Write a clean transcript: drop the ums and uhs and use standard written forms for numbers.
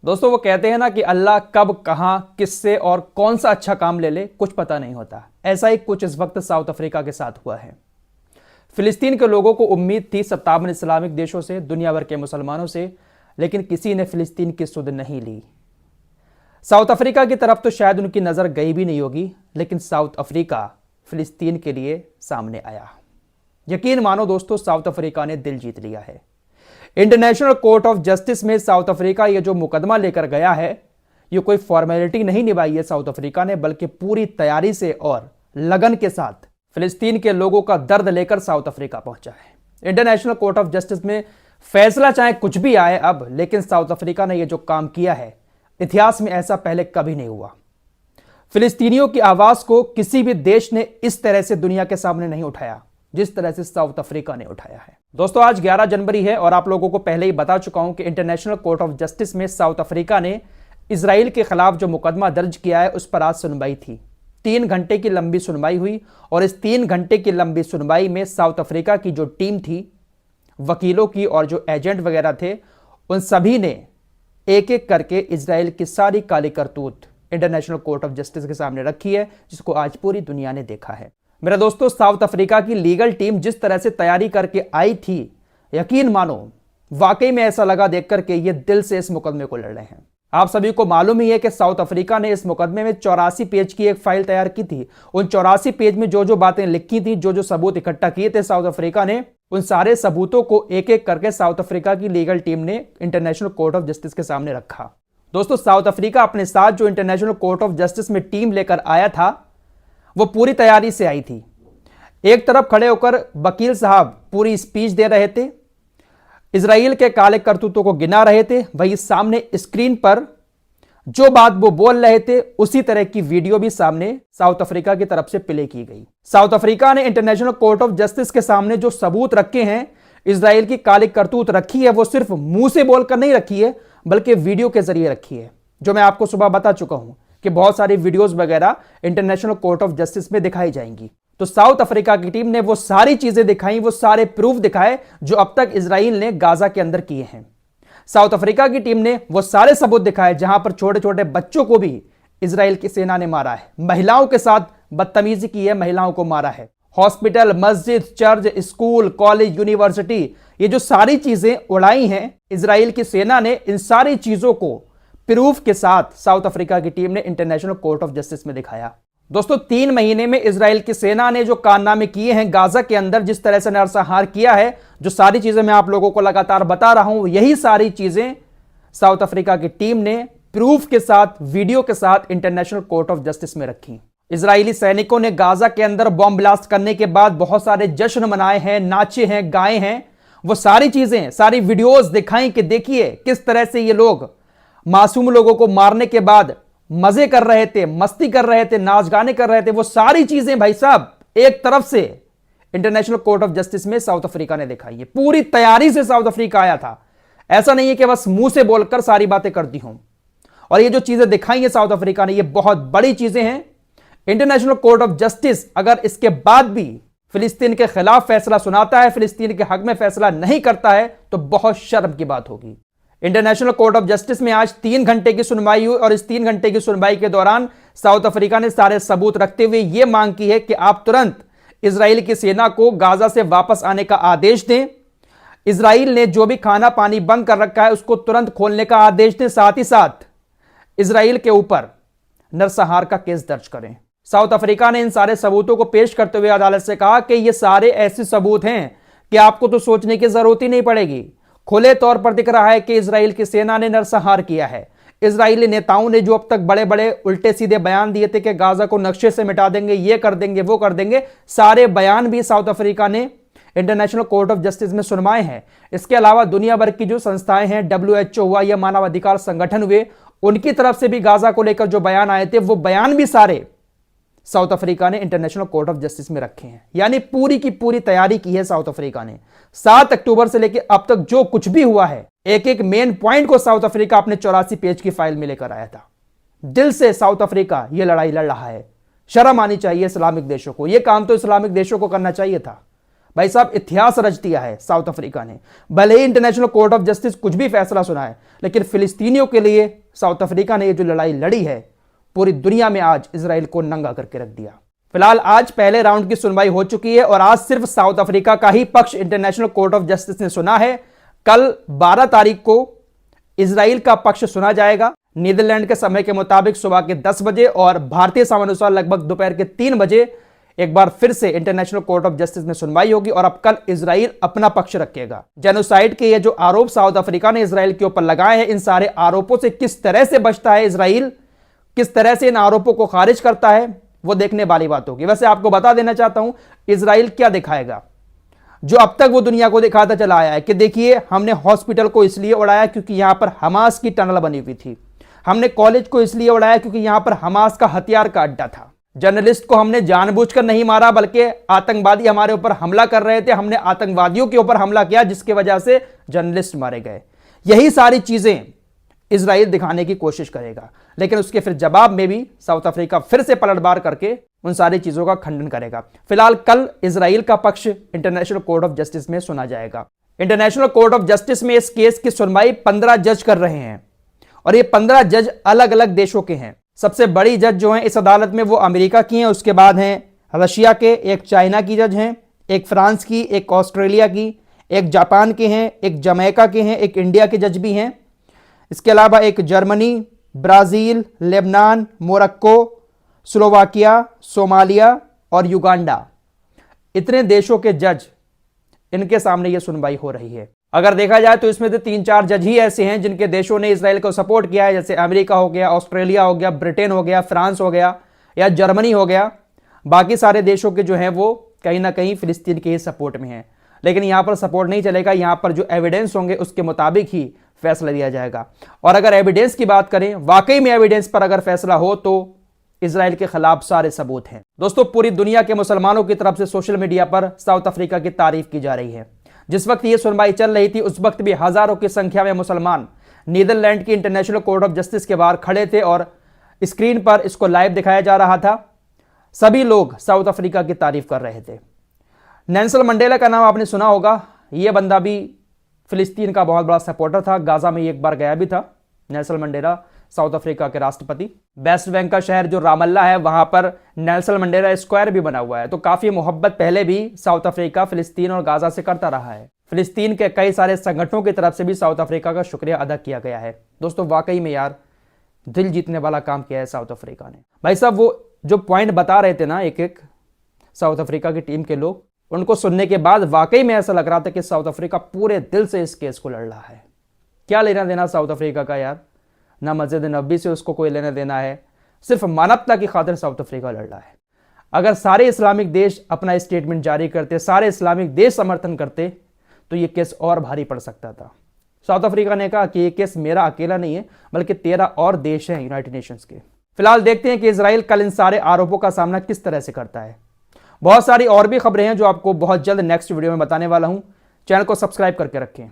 दोस्तों वो कहते हैं ना कि अल्लाह कब कहां किससे और कौन सा अच्छा काम ले ले कुछ पता नहीं होता। ऐसा ही कुछ इस वक्त साउथ अफ्रीका के साथ हुआ है। फिलिस्तीन के लोगों को उम्मीद थी सत्तावन इस्लामिक देशों से, दुनिया भर के मुसलमानों से, लेकिन किसी ने फिलिस्तीन की सुध नहीं ली। साउथ अफ्रीका की तरफ तो शायद उनकी नजर गई भी नहीं होगी, लेकिन साउथ अफ्रीका फिलिस्तीन के लिए सामने आया। यकीन मानो दोस्तों, साउथ अफ्रीका ने दिल जीत लिया है। इंटरनेशनल कोर्ट ऑफ जस्टिस में साउथ अफ्रीका ये जो मुकदमा लेकर गया है, ये कोई फॉर्मेलिटी नहीं निभाई है साउथ अफ्रीका ने, बल्कि पूरी तैयारी से और लगन के साथ फिलिस्तीन के लोगों का दर्द लेकर साउथ अफ्रीका पहुंचा है। इंटरनेशनल कोर्ट ऑफ जस्टिस में फैसला चाहे कुछ भी आए अब, लेकिन साउथ अफ्रीका ने यह जो काम किया है, इतिहास में ऐसा पहले कभी नहीं हुआ। फिलिस्तीनियों की आवाज को किसी भी देश ने इस तरह से दुनिया के सामने नहीं उठाया जिस तरह से साउथ अफ्रीका ने उठाया है। दोस्तों आज 11 जनवरी है और आप लोगों को पहले ही बता चुका हूं कि इंटरनेशनल कोर्ट ऑफ जस्टिस में साउथ अफ्रीका ने इजराइल के खिलाफ जो मुकदमा दर्ज किया है उस पर आज सुनवाई थी। 3 घंटे की लंबी सुनवाई हुई और इस 3 घंटे की लंबी सुनवाई में साउथ अफ्रीका की जो टीम थी, वकीलों की और जो एजेंट वगैरह थे, उन सभी ने एक एक करके इजराइल की सारी काली करतूत इंटरनेशनल कोर्ट ऑफ जस्टिस के सामने रखी है, जिसको आज पूरी दुनिया ने देखा है। मेरे दोस्तों, साउथ अफ्रीका की लीगल टीम जिस तरह से तैयारी करके आई थी, यकीन मानो वाकई में ऐसा लगा देखकर के ये दिल से इस मुकदमे को लड़ रहे हैं। आप सभी को मालूम ही है कि साउथ अफ्रीका ने इस मुकदमे में 84 पेज की एक फाइल तैयार की थी। उन 84 पेज में जो जो बातें लिखी थी, जो जो सबूत इकट्ठा किए थे साउथ अफ्रीका ने, उन सारे सबूतों को एक एक करके साउथ अफ्रीका की लीगल टीम ने इंटरनेशनल कोर्ट ऑफ जस्टिस के सामने रखा। दोस्तों साउथ अफ्रीका अपने साथ जो इंटरनेशनल कोर्ट ऑफ जस्टिस में टीम लेकर आया था, वो पूरी तैयारी से आई थी। एक तरफ खड़े होकर वकील साहब पूरी स्पीच दे रहे थे, इजराइल के काले करतूतों को गिना रहे थे, वही सामने स्क्रीन पर जो बात वो बोल रहे थे उसी तरह की वीडियो भी सामने साउथ अफ्रीका की तरफ से प्ले की गई। साउथ अफ्रीका ने इंटरनेशनल कोर्ट ऑफ जस्टिस के सामने जो सबूत रखे हैं, इजराइल की काली करतूत रखी है, वो सिर्फ मुंह से बोलकर नहीं रखी है, बल्कि वीडियो के जरिए रखी है। जो मैं आपको सुबह बता चुका हूं कि बहुत सारी वीडियोस वगैरह इंटरनेशनल कोर्ट ऑफ जस्टिस में दिखाई जाएंगी। तो साउथ अफ्रीका की टीम ने वो सारी चीजें दिखाई, वो सारे प्रूफ दिखाए जो अब तक इजराइल ने गाजा के अंदर किए हैं। साउथ अफ्रीका की टीम ने वो सारे सबूत दिखाए जहां पर छोटे छोटे बच्चों को भी इजराइल की सेना ने मारा है, महिलाओं के साथ बदतमीजी की है, महिलाओं को मारा है। हॉस्पिटल, मस्जिद, चर्च, स्कूल, कॉलेज, यूनिवर्सिटी, ये जो सारी चीजें उड़ाई हैं इजराइल की सेना ने, इन सारी चीजों को प्रूफ के साथ साउथ अफ्रीका की टीम ने इंटरनेशनल कोर्ट ऑफ जस्टिस में दिखाया। दोस्तों 3 महीने में इजराइल की सेना ने जो कारनामे किए हैं गाजा के अंदर, जिस तरह से नरसंहार किया है, जो सारी चीजें मैं आप लोगों को लगातार बता रहा हूं, यही सारी चीजें साउथ अफ्रीका की टीम ने प्रूफ के साथ, वीडियो के साथ इंटरनेशनल कोर्ट ऑफ जस्टिस में रखी। इजरायली सैनिकों ने गाजा के अंदर बॉम्ब ब्लास्ट करने के बाद बहुत सारे जश्न मनाए हैं, नाचे हैं, गाए हैं। वो सारी चीजें, सारी वीडियोस दिखाई कि देखिए किस तरह से ये लोग मासूम लोगों को मारने के बाद मजे कर रहे थे, मस्ती कर रहे थे, नाच गाने कर रहे थे। वो सारी चीजें भाई साहब एक तरफ से इंटरनेशनल कोर्ट ऑफ जस्टिस में साउथ अफ्रीका ने दिखाई है। पूरी तैयारी से साउथ अफ्रीका आया था, ऐसा नहीं है कि बस मुंह से बोलकर सारी बातें करती हूं। और ये जो चीजें दिखाई है साउथ अफ्रीका ने, ये बहुत बड़ी चीजें हैं। इंटरनेशनल कोर्ट ऑफ जस्टिस अगर इसके बाद भी फिलिस्तीन के खिलाफ फैसला सुनाता है, फिलिस्तीन के हक में फैसला नहीं करता है, तो बहुत शर्म की बात होगी। इंटरनेशनल कोर्ट ऑफ जस्टिस में आज 3 घंटे की सुनवाई हुई और इस 3 घंटे की सुनवाई के दौरान साउथ अफ्रीका ने सारे सबूत रखते हुए यह मांग की है कि आप तुरंत इजराइल की सेना को गाजा से वापस आने का आदेश दें। इजराइल ने जो भी खाना पानी बंद कर रखा है उसको तुरंत खोलने का आदेश दें। साथ ही साथ इजराइल के ऊपर नरसंहार का केस दर्ज करें। साउथ अफ्रीका ने इन सारे सबूतों को पेश करते हुए अदालत से कहा कि ये सारे ऐसे सबूत हैं कि आपको तो सोचने की जरूरत ही नहीं पड़ेगी। खुले तौर पर दिख रहा है कि इजराइल की सेना ने नरसंहार किया है। इजरायली नेताओं ने जो अब तक बड़े बड़े उल्टे सीधे बयान दिए थे कि गाजा को नक्शे से मिटा देंगे, ये कर देंगे, वो कर देंगे, सारे बयान भी साउथ अफ्रीका ने इंटरनेशनल कोर्ट ऑफ जस्टिस में सुनवाए हैं। इसके अलावा दुनिया भर की जो संस्थाएं हैं, WHO हुआ या मानवाधिकार संगठन हुए, उनकी तरफ से भी गाजा को लेकर जो बयान आए थे, वो बयान भी सारे साउथ अफ्रीका ने इंटरनेशनल कोर्ट ऑफ जस्टिस में रखे हैं। यानी पूरी की पूरी तैयारी की है साउथ अफ्रीका ने। 7 अक्टूबर से लेकर अब तक जो कुछ भी हुआ है, एक एक मेन पॉइंट को साउथ अफ्रीका अपने 84 पेज की फाइल में लेकर आया था। दिल से साउथ अफ्रीका यह लड़ाई लड़ रहा है। शर्म आनी चाहिए इस्लामिक देशों को। यह काम तो इस्लामिक देशों को करना चाहिए था, भाई साहब इतिहास रच दिया है साउथ अफ्रीका ने। भले ही इंटरनेशनल कोर्ट ऑफ जस्टिस कुछ भी फैसला सुना है, लेकिन फिलिस्तीनियों के लिए साउथ अफ्रीका ने ये जो लड़ाई लड़ी है, पूरी दुनिया में आज इजराइल को नंगा करके रख दिया। फिलहाल आज पहले राउंड की सुनवाई हो चुकी है और आज सिर्फ साउथ अफ्रीका का ही पक्ष इंटरनेशनल कोर्ट ऑफ जस्टिस ने सुना है। कल 12 तारीख को इजराइल का पक्ष सुना जाएगा, नीदरलैंड के समय के मुताबिक सुबह के 10 बजे, और भारतीय समयानुसार लगभग दोपहर के 3 बजे एक बार फिर से इंटरनेशनल कोर्ट ऑफ जस्टिस में सुनवाई होगी। और अब कल इजराइल अपना पक्ष रखेगा। जेनोसाइड के ये जो आरोप साउथ अफ्रीका ने इजराइल के ऊपर लगाए हैं, इन सारे आरोपों से किस तरह से बचता है इजराइल, किस तरह से इन आरोपों को खारिज करता है, वो देखने वाली बात होगी। वैसे आपको बता देना चाहता हूं, इजराइल क्या दिखाएगा जो अब तक वो दुनिया को दिखाता चला आया है कि देखिए, हमने हॉस्पिटल को इसलिए उड़ाया क्योंकि यहां पर हमास की टनल बनी हुई थी, हमने कॉलेज को इसलिए उड़ाया क्योंकि यहां पर हमास का हथियार का अड्डा था, जर्नलिस्ट को हमने जानबूझकर नहीं मारा बल्कि आतंकवादी हमारे ऊपर हमला कर रहे थे, हमने आतंकवादियों के ऊपर हमला किया जिसकी वजह से जर्नलिस्ट मारे गए। यही सारी चीजें इजराइल दिखाने की कोशिश करेगा, लेकिन उसके फिर जवाब में भी साउथ अफ्रीका फिर से पलटवार करके उन सारी चीजों का खंडन करेगा। फिलहाल कल इजराइल का पक्ष इंटरनेशनल कोर्ट ऑफ जस्टिस में सुना जाएगा। इंटरनेशनल कोर्ट ऑफ जस्टिस में इस केस की सुनवाई 15 जज कर रहे हैं और ये 15 जज अलग अलग देशों के हैं। सबसे बड़ी जज जो हैं इस अदालत में वो अमेरिका की हैं, उसके बाद हैं रशिया के, एक चाइना की जज हैं, एक फ्रांस की, एक ऑस्ट्रेलिया की, एक जापान के हैं, एक जमैका के हैं, एक इंडिया के जज भी हैं। इसके अलावा एक Germany, Brazil, Lebanon, Morocco, Slovakia, Somalia और युगांडा, इतने देशों के जज, इनके सामने यह सुनवाई हो रही है। अगर देखा जाए तो इसमें से 3-4 जज ही ऐसे हैं जिनके देशों ने इजराइल को सपोर्ट किया है, जैसे अमेरिका हो गया, ऑस्ट्रेलिया हो गया, ब्रिटेन हो गया, फ्रांस हो गया या जर्मनी हो गया। बाकी सारे देशों के जो हैं वो कहीं ना कहीं फिलिस्तीन के ही सपोर्ट में हैं। लेकिन यहां पर सपोर्ट नहीं चलेगा, यहां पर जो एविडेंस होंगे उसके मुताबिक ही फैसला दिया जाएगा। और अगर एविडेंस की बात करें, वाकई में एविडेंस पर अगर फैसला हो तो इजराइल के खिलाफ सारे सबूत हैं। दोस्तों, पूरी दुनिया के मुसलमानों की तरफ से सोशल मीडिया पर साउथ अफ्रीका की तारीफ की जा रही है। जिस वक्त यह सुनवाई चल रही थी उस वक्त भी हजारों की संख्या में मुसलमान नीदरलैंड की इंटरनेशनल कोर्ट ऑफ जस्टिस के बाहर खड़े थे और स्क्रीन पर इसको लाइव दिखाया जा रहा था। सभी लोग साउथ अफ्रीका की तारीफ कर रहे थे। नेल्सन मंडेला का नाम आपने सुना होगा। यह बंदा भी फिलिस्तीन का बहुत बड़ा सपोर्टर था। गाजा में एक बार गया भी था नेल्सन मंडेला, साउथ अफ्रीका के राष्ट्रपति। वेस्ट बैंक का शहर जो रामल्ला है, वहां पर नेल्सन मंडेला स्क्वायर भी बना हुआ है। तो काफी मोहब्बत पहले भी साउथ अफ्रीका फिलिस्तीन और गाजा से करता रहा है। फिलिस्तीन के कई सारे संगठनों की तरफ से भी साउथ अफ्रीका का शुक्रिया अदा किया गया है। दोस्तों, वाकई में यार दिल जीतने वाला काम किया है साउथ अफ्रीका ने। भाई साहब, वो जो पॉइंट बता रहे थे ना एक एक साउथ अफ्रीका की टीम के लोग, उनको सुनने के बाद वाकई में ऐसा लग रहा था कि साउथ अफ्रीका पूरे दिल से इस केस को लड़ रहा है। क्या लेना देना साउथ अफ्रीका का यार, ना मस्जिद नबी से उसको कोई लेना देना है, सिर्फ मानवता की खातिर साउथ अफ्रीका लड़ रहा है। अगर सारे इस्लामिक देश अपना स्टेटमेंट जारी करते, सारे इस्लामिक देश समर्थन करते, तो ये केस और भारी पड़ सकता था। साउथ अफ्रीका ने कहा कि ये केस मेरा अकेला नहीं है, बल्कि 13 और देश हैं यूनाइटेड नेशंस के। फिलहाल देखते हैं कि इजराइल कल इन सारे आरोपों का सामना किस तरह से करता है। बहुत सारी और भी खबरें हैं जो आपको बहुत जल्द नेक्स्ट वीडियो में बताने वाला हूं। चैनल को सब्सक्राइब करके रखें।